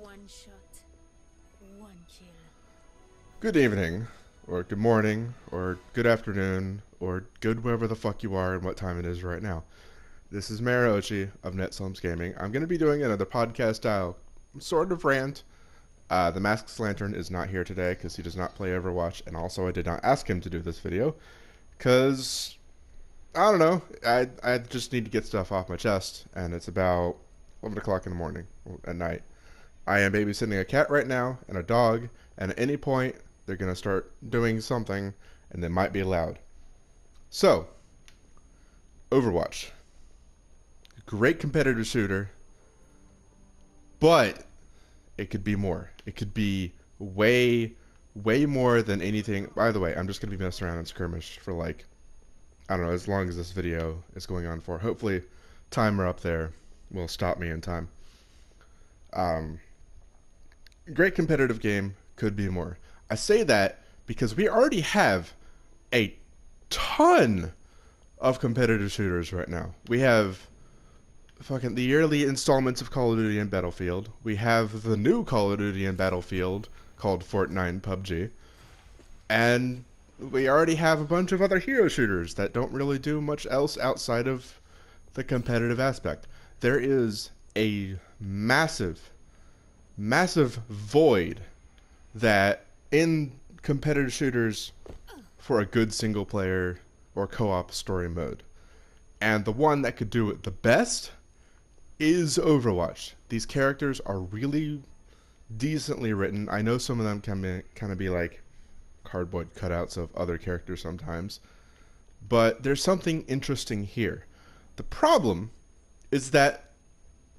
One shot, one kill. Good evening, or good morning, or good afternoon, or good wherever the fuck you are and what time it is right now. This is Marrow of Slums Gaming. I'm going to be doing another podcast style sort of rant. The Masked Lantern is not here today because he does not play Overwatch, and also I did not ask him to do this video because I don't know. I just need to get stuff off my chest, and it's about 11 o'clock in the morning at night. I am babysitting a cat right now and a dog, and at any point they're going to start doing something and they might be loud. So, Overwatch. Great competitive shooter, but it could be more. It could be way more than anything. By the way, I'm just going to be messing around in skirmish for like, I don't know, as long as this video is going on for. Hopefully, timer up there will stop me in time. Great competitive game, could be more. I say that because we already have a ton of competitive shooters right now. We have fucking the yearly installments of Call of Duty and Battlefield. We have the new Call of Duty and Battlefield called Fortnite and PUBG. And we already have a bunch of other hero shooters that don't really do much else outside of the competitive aspect. There is a massive void that in competitive shooters for a good single player or co-op story mode. And the one that could do it the best is Overwatch. These characters are really decently written. I know some of them can kind of be like cardboard cutouts of other characters sometimes, but there's something interesting here. The problem is that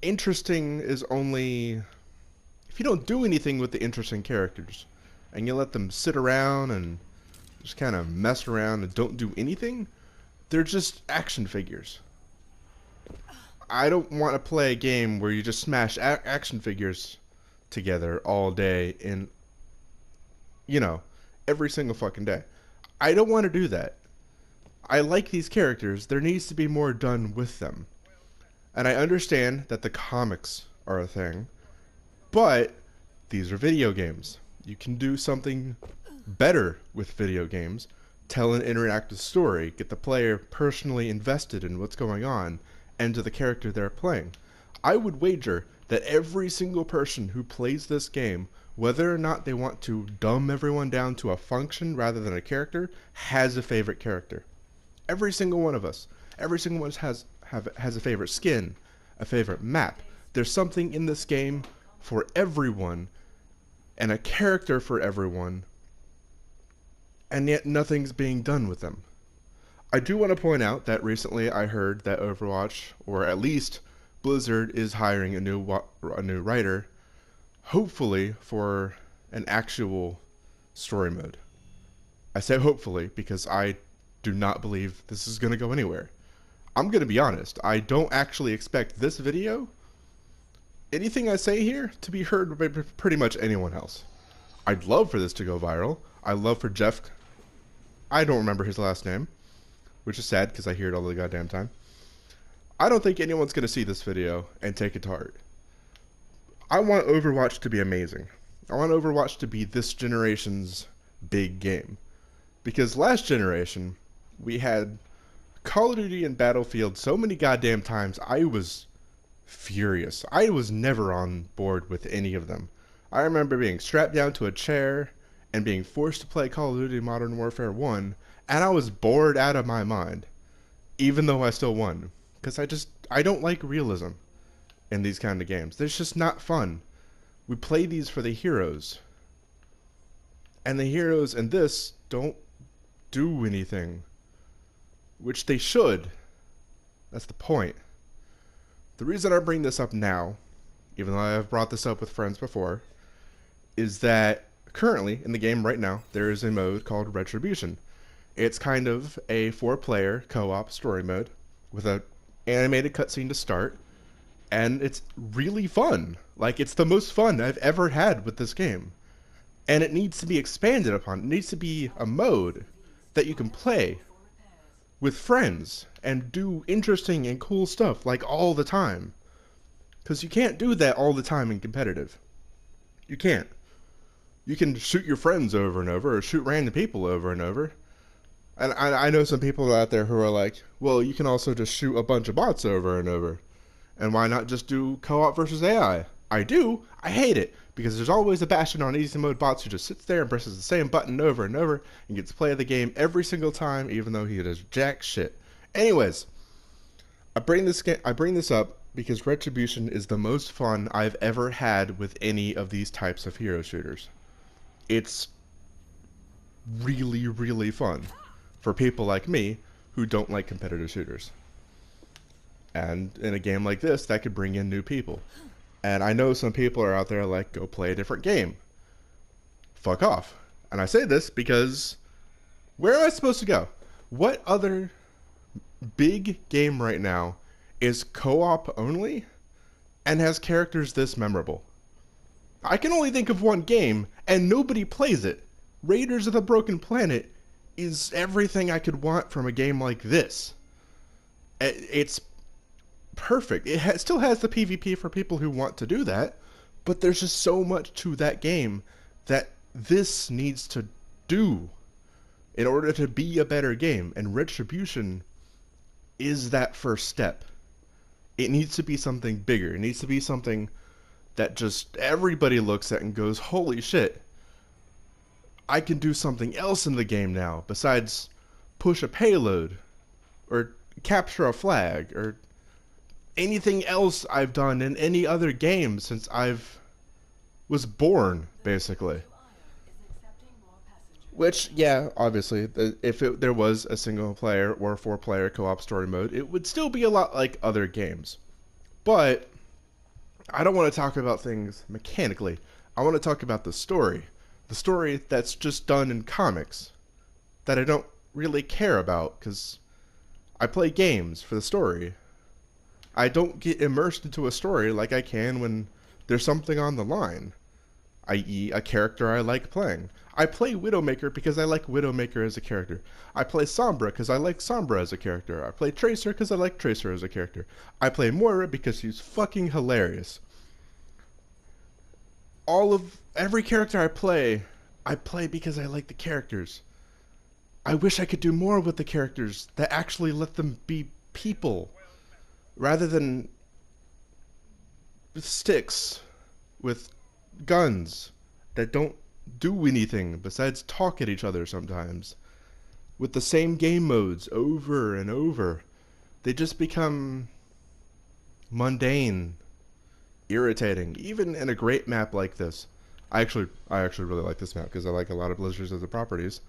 interesting is only if you don't do anything with the interesting characters and you let them sit around and just kind of mess around and don't do anything, they're just action figures. I don't want to play a game where you just smash action figures together all day in, every single fucking day. I don't want to do that. I like these characters. There needs to be more done with them. And I understand that the comics are a thing, but these are video games. You can do something better with video games. Tell an interactive story. Get the player personally invested in what's going on and to the character they're playing. I would wager that every single person who plays this game, whether or not they want to dumb everyone down to a function rather than a character, has a favorite character. Every single one of us. Every single one has a favorite skin, a favorite map. There's something in this game for everyone and a character for everyone, and yet nothing's being done with them. I do want to point out that recently I heard that Overwatch, or at least Blizzard, is hiring a new writer, hopefully for an actual story mode. I say hopefully because I do not believe this is going to go anywhere. I'm going to be honest, I don't actually expect this video, anything I say here, to be heard by pretty much anyone else. I'd love for this to go viral. I'd love for Jeff, I don't remember his last name, which is sad because I hear it all the goddamn time. I don't think anyone's going to see this video and take it to heart. I want Overwatch to be amazing. I want Overwatch to be this generation's big game. Because last generation, we had Call of Duty and Battlefield so many goddamn times, I was furious. I was never on board with any of them. I remember being strapped down to a chair and being forced to play Call of Duty Modern Warfare 1, and I was bored out of my mind, even though I still won. Because I don't like realism in these kind of games. It's just not fun. We play these for the heroes. And the heroes in this don't do anything. Which they should. That's the point. The reason I bring this up now, even though I have brought this up with friends before, is that currently, in the game right now, there is a mode called Retribution. It's kind of a 4-player co-op story mode with an animated cutscene to start, and it's really fun. Like, it's the most fun I've ever had with this game. And it needs to be expanded upon. It needs to be a mode that you can play with friends and do interesting and cool stuff, like, all the time. Because you can't do that all the time in competitive. You can't. You can shoot your friends over and over, or shoot random people over and over. And I know some people out there who are like, well, you can also just shoot a bunch of bots over and over. And why not just do co-op versus AI? I do. I hate it. Because there's always a bastion on easy mode bots who just sits there and presses the same button over and over and gets to play the game every single time, even though he does jack shit. Anyways, I bring this up because Retribution is the most fun I've ever had with any of these types of hero shooters. It's really, really fun for people like me who don't like competitive shooters. And in a game like this, that could bring in new people. And I know some people are out there like, go play a different game. Fuck off. And I say this because where am I supposed to go? What other big game right now is co-op only and has characters this memorable? I can only think of one game, and nobody plays it. Raiders of the Broken Planet is everything I could want from a game like this. It's perfect. It still has the PvP for people who want to do that, but there's just so much to that game that this needs to do in order to be a better game, and Retribution is that first step. It needs to be something bigger. It needs to be something that just everybody looks at and goes, holy shit, I can do something else in the game now besides push a payload or capture a flag or anything else I've done in any other game since I've was born, basically. Which, yeah, obviously, if there was a single player or 4-player co-op story mode, it would still be a lot like other games. But I don't want to talk about things mechanically. I want to talk about the story. The story that's just done in comics that I don't really care about because I play games for the story. I don't get immersed into a story like I can when there's something on the line, i.e. a character I like playing. I play Widowmaker because I like Widowmaker as a character. I play Sombra because I like Sombra as a character. I play Tracer because I like Tracer as a character. I play Moira because she's fucking hilarious. Every character I play because I like the characters. I wish I could do more with the characters that actually let them be people rather than with sticks, with guns that don't do anything besides talk at each other sometimes. With the same game modes over and over, they just become mundane, irritating, even in a great map like this. I actually really like this map because I like a lot of Blizzards of the properties,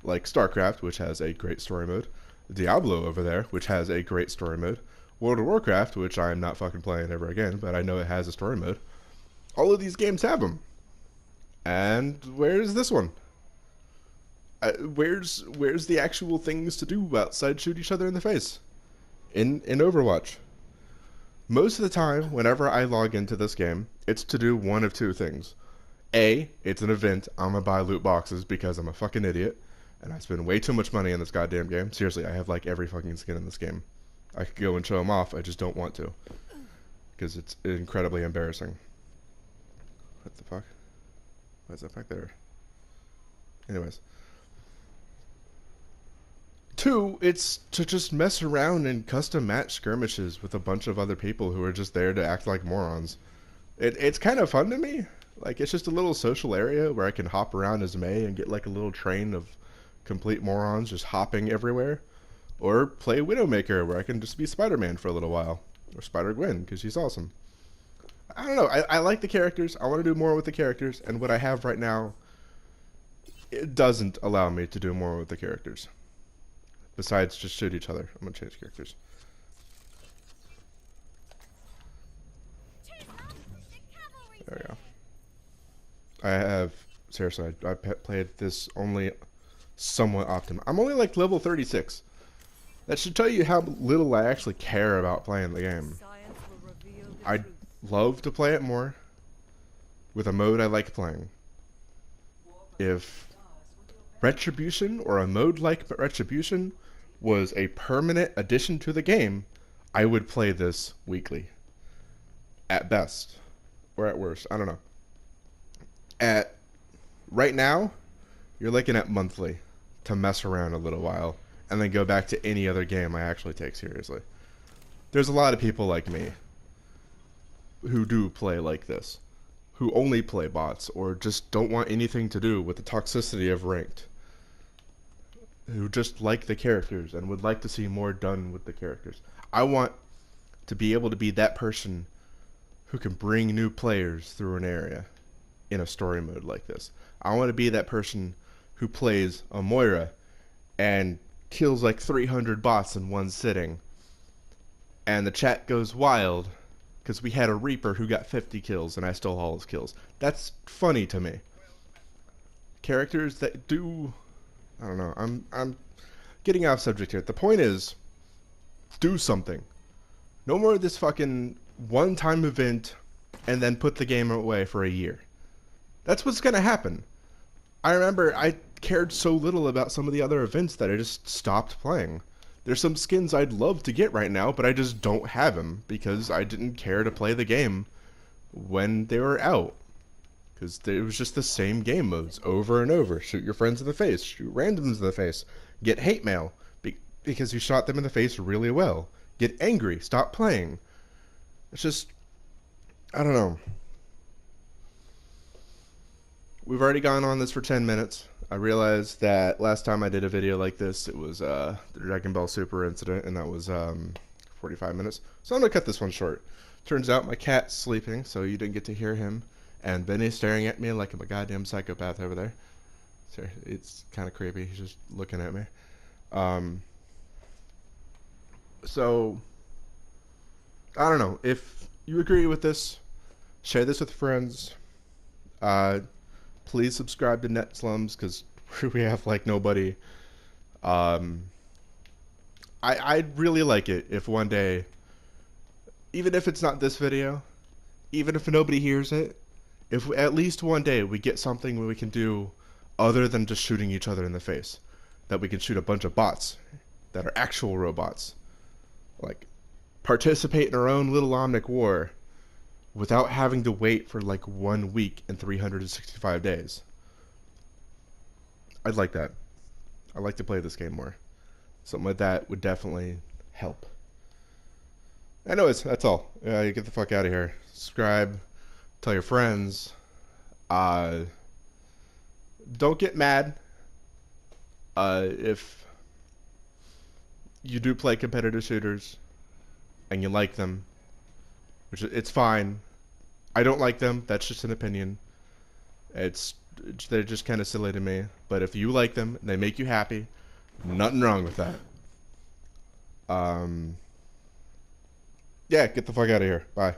like StarCraft, which has a great story mode, Diablo over there, which has a great story mode, World of Warcraft, which I am not fucking playing ever again, but I know it has a story mode. All of these games have them. And where's this one? Where's the actual things to do outside shoot each other in the face? In Overwatch. Most of the time, whenever I log into this game, it's to do one of two things. A, it's an event. I'm gonna buy loot boxes because I'm a fucking idiot, and I spend way too much money in this goddamn game. Seriously, I have like every fucking skin in this game. I could go and show them off, I just don't want to. Because it's incredibly embarrassing. What the fuck? Why is that back there? Anyways. 2, it's to just mess around in custom match skirmishes with a bunch of other people who are just there to act like morons. It's kind of fun to me. Like, it's just a little social area where I can hop around as May and get like a little train of complete morons just hopping everywhere. Or play Widowmaker where I can just be Spider-Man for a little while. Or Spider-Gwen because she's awesome. I don't know. I like the characters. I want to do more with the characters. And what I have right now, it doesn't allow me to do more with the characters. Besides just shoot each other. I'm going to change characters. There we go. I have, seriously, I played this only somewhat often. I'm only like level 36. That should tell you how little I actually care about playing the game. I'd love to play it more with a mode I like playing. If Retribution or a mode like Retribution was a permanent addition to the game, I would play this weekly. At best. Or at worst. I don't know. At right now, you're looking at monthly to mess around a little while and then go back to any other game I actually take seriously. There's a lot of people like me who do play like this, who only play bots or just don't want anything to do with the toxicity of ranked, who just like the characters and would like to see more done with the characters. I want to be able to be that person who can bring new players through an area in a story mode like this. I want to be that person who plays a Moira and kills like 300 bots in one sitting, and the chat goes wild because we had a Reaper who got 50 kills and I stole all his kills. That's funny to me. Characters that do... I don't know. I'm getting off subject here. The point is, do something. No more of this fucking one-time event and then put the game away for a year. That's what's gonna happen. I remember I cared so little about some of the other events that I just stopped playing. There's some skins I'd love to get right now, but I just don't have them because I didn't care to play the game when they were out. Because it was just the same game modes over and over. Shoot your friends in the face, shoot randoms in the face, get hate mail because you shot them in the face really well. Get angry, stop playing. It's just, I don't know. We've already gone on this for 10 minutes. I realized that last time I did a video like this, it was the Dragon Ball Super incident, and that was 45 minutes. So I'm going to cut this one short. Turns out my cat's sleeping, so you didn't get to hear him. And Benny's staring at me like I'm a goddamn psychopath over there. So it's kind of creepy. He's just looking at me. So, I don't know. If you agree with this, share this with friends. Please subscribe to Slums because we have like nobody. I'd really like it if one day, even if it's not this video, even if nobody hears it, if we, at least one day we get something where we can do other than just shooting each other in the face. That we can shoot a bunch of bots that are actual robots. Like, participate in our own little Omnic war without having to wait for like 1 week and 365 days. I'd like that. I'd like to play this game more. Something like that would definitely help. Anyways, that's all. You get the fuck out of here. Subscribe. Tell your friends. Don't get mad if you do play competitive shooters and you like them, which it's fine. I don't like them. That's just an opinion. They're just kind of silly to me. But if you like them and they make you happy, nothing wrong with that. Yeah, get the fuck out of here. Bye.